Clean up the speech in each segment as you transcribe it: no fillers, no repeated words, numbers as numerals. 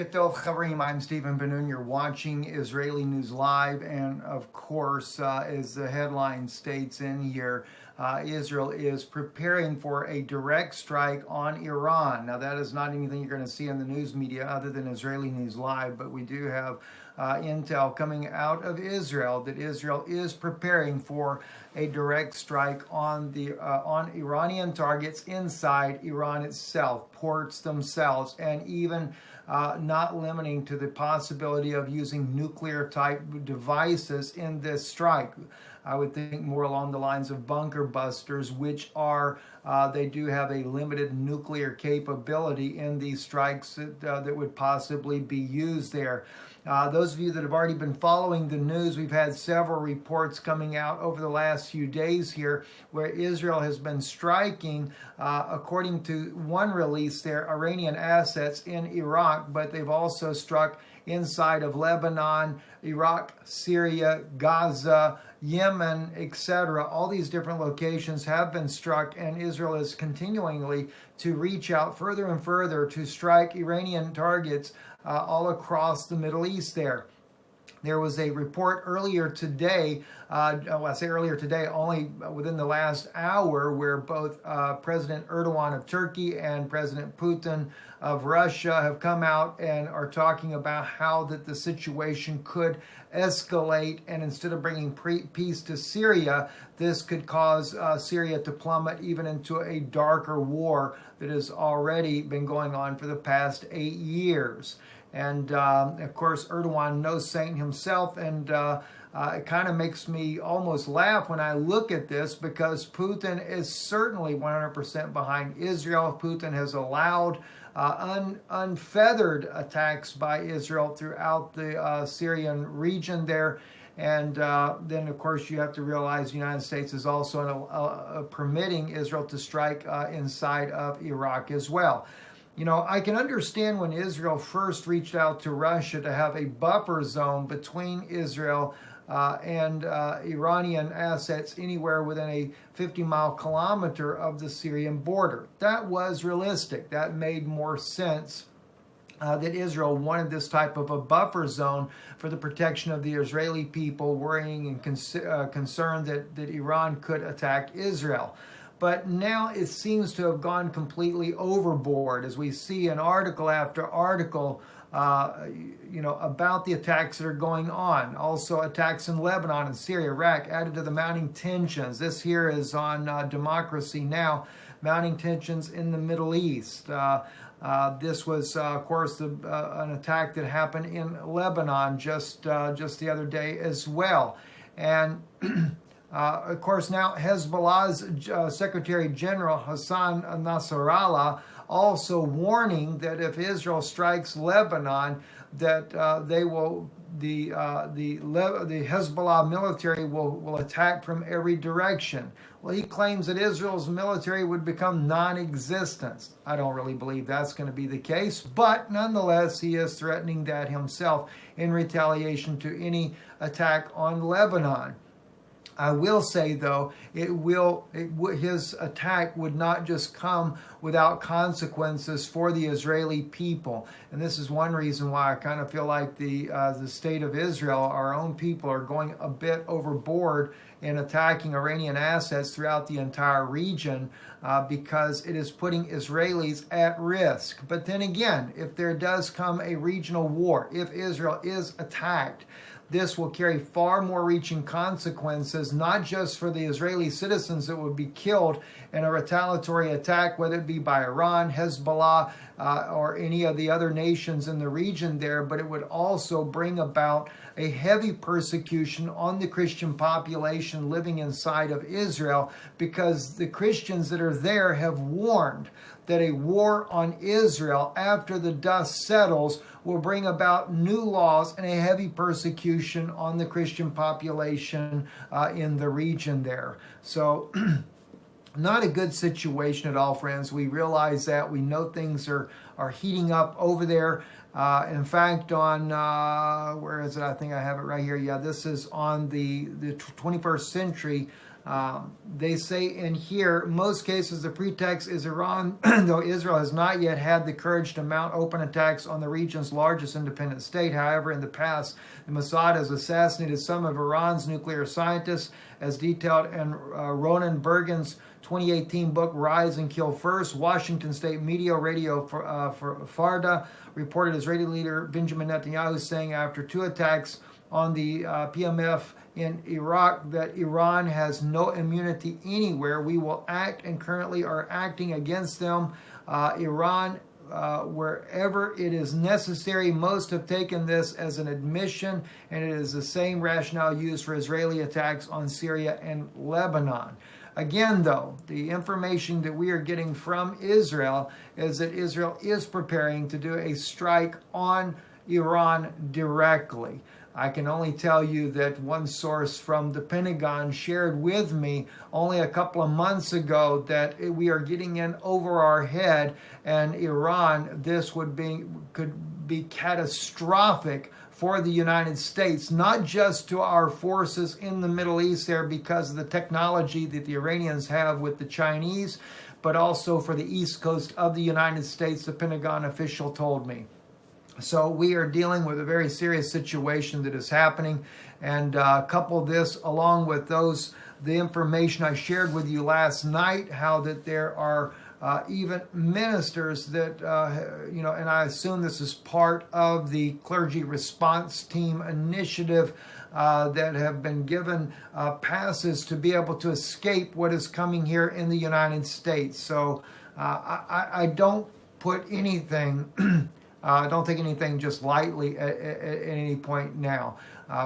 Tov Chaverim, I'm Stephen Ben-Nun. You're watching Israeli News Live, and of course, as the headline states in here, Israel is preparing for a direct strike on Iran. Now, that is not anything you're going to see in the news media other than Israeli News Live, but we do have intel coming out of Israel that Israel is preparing for a direct strike on Iranian targets inside Iran itself, ports themselves, and even not limiting to the possibility of using nuclear type devices in this strike. I would think more along the lines of bunker busters, which are, they do have a limited nuclear capability in these strikes that would possibly be used there. Those of you that have already been following the news, we've had several reports coming out over the last few days here where Israel has been striking, according to one release there, Iranian assets in Iraq, but they've also struck inside of Lebanon, Iraq, Syria, Gaza, Yemen, etc. All these different locations have been struck, and Israel is continually to reach out further and further to strike Iranian targets all across the Middle East there. There was a report earlier today, I say earlier today, only within the last hour, where both President Erdogan of Turkey and President Putin of Russia have come out and are talking about how that the situation could escalate, and instead of bringing peace to Syria, this could cause Syria to plummet even into a darker war that has already been going on for the past 8 years. And of course, Erdogan knows Satan himself, and it kind of makes me almost laugh when I look at this, because Putin is certainly 100% behind Israel. Putin has allowed unfeathered attacks by Israel throughout the Syrian region there. And then, of course, you have to realize the United States is also permitting Israel to strike inside of Iraq as well. You know, I can understand when Israel first reached out to Russia to have a buffer zone between Israel and Iranian assets anywhere within a 50-mile kilometer of the Syrian border. That was realistic. That made more sense. That Israel wanted this type of a buffer zone for the protection of the Israeli people, worrying and concerned that Iran could attack Israel. But now it seems to have gone completely overboard, as we see in article after article, about the attacks that are going on. Also, attacks in Lebanon and Syria, Iraq, added to the mounting tensions. This here is on Democracy Now!, mounting tensions in the Middle East. This was, of course, an attack that happened in Lebanon just the other day as well. And of course, now Hezbollah's Secretary General Hassan Nasrallah also warning that if Israel strikes Lebanon, that the Hezbollah military will attack from every direction. Well, he claims that Israel's military would become non-existent. I don't really believe that's going to be the case, but nonetheless, he is threatening that himself in retaliation to any attack on Lebanon. I will say, though, his attack would not just come without consequences for the Israeli people. And this is one reason why I kind of feel like the state of Israel, our own people, are going a bit overboard in attacking Iranian assets throughout the entire region, because it is putting Israelis at risk. But then again, if there does come a regional war, if Israel is attacked, this will carry far more reaching consequences, not just for the Israeli citizens that would be killed in a retaliatory attack, whether it be by Iran, Hezbollah, or any of the other nations in the region there, but it would also bring about a heavy persecution on the Christian population living inside of Israel, because the Christians that are there have warned that a war on Israel after the dust settles will bring about new laws and a heavy persecution on the Christian population in the region there. So not a good situation at all, friends. We realize that. We know things are heating up over there. In fact, on, where is it? I think I have it right here. Yeah, this is on the 21st Century They say in here, most cases the pretext is Iran, though Israel has not yet had the courage to mount open attacks on the region's largest independent state. However, in the past, the Mossad has assassinated some of Iran's nuclear scientists, as detailed in Ronan Bergen's 2018 book, Rise and Kill First. Washington State Media Radio Farda reported Israeli leader Benjamin Netanyahu saying after 2 attacks on the PMF in Iraq that Iran has no immunity anywhere. We will act and currently are acting against them. Iran, wherever it is necessary. Most have taken this as an admission, and it is the same rationale used for Israeli attacks on Syria and Lebanon. Again, though, the information that we are getting from Israel is that Israel is preparing to do a strike on Iran directly. I can only tell you that one source from the Pentagon shared with me only a couple of months ago that we are getting in over our head, and Iran, this could be catastrophic for the United States, not just to our forces in the Middle East there because of the technology that the Iranians have with the Chinese, but also for the East Coast of the United States, the Pentagon official told me. So we are dealing with a very serious situation that is happening, and couple this along with the information I shared with you last night, how that there are even ministers that, and I assume this is part of the clergy response team initiative that have been given passes to be able to escape what is coming here in the United States. So I don't put anything I don't take anything just lightly at any point now.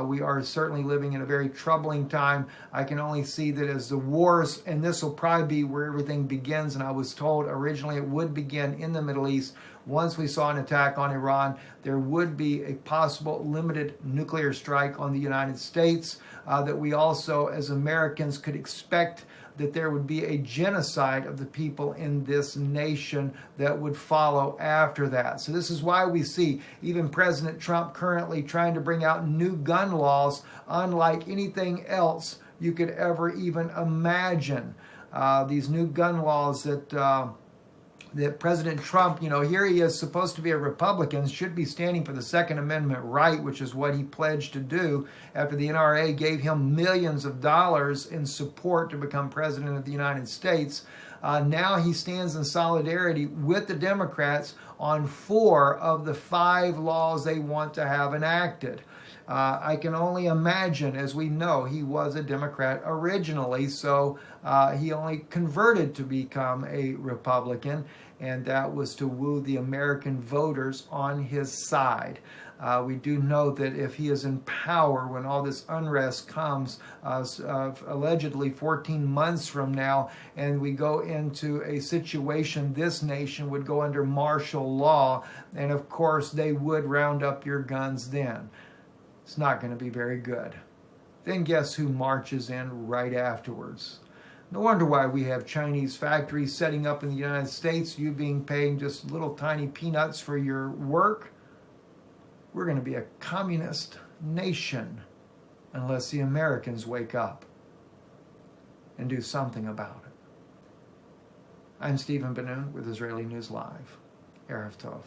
We are certainly living in a very troubling time. I can only see that as the wars, and this will probably be where everything begins, and I was told originally it would begin in the Middle East. Once we saw an attack on Iran, there would be a possible limited nuclear strike on the United States, that we also, as Americans, could expect that there would be a genocide of the people in this nation that would follow after that. So this is why we see even President Trump currently trying to bring out new gun laws unlike anything else you could ever even imagine. These new gun laws that President Trump, here he is supposed to be a Republican, should be standing for the Second Amendment right, which is what he pledged to do after the NRA gave him millions of dollars in support to become president of the United States. Now he stands in solidarity with the Democrats on 4 of the 5 laws they want to have enacted. I can only imagine, as we know, he was a Democrat originally, so he only converted to become a Republican, and that was to woo the American voters on his side. We do know that if he is in power when all this unrest comes, allegedly 14 months from now, and we go into a situation this nation would go under martial law, and of course they would round up your guns then. It's not going to be very good. Then guess who marches in right afterwards? No wonder why we have Chinese factories setting up in the United States, you being paid just little tiny peanuts for your work. We're going to be a communist nation unless the Americans wake up and do something about it. I'm Stephen Ben-Nun with Israeli News Live. Erev Tov.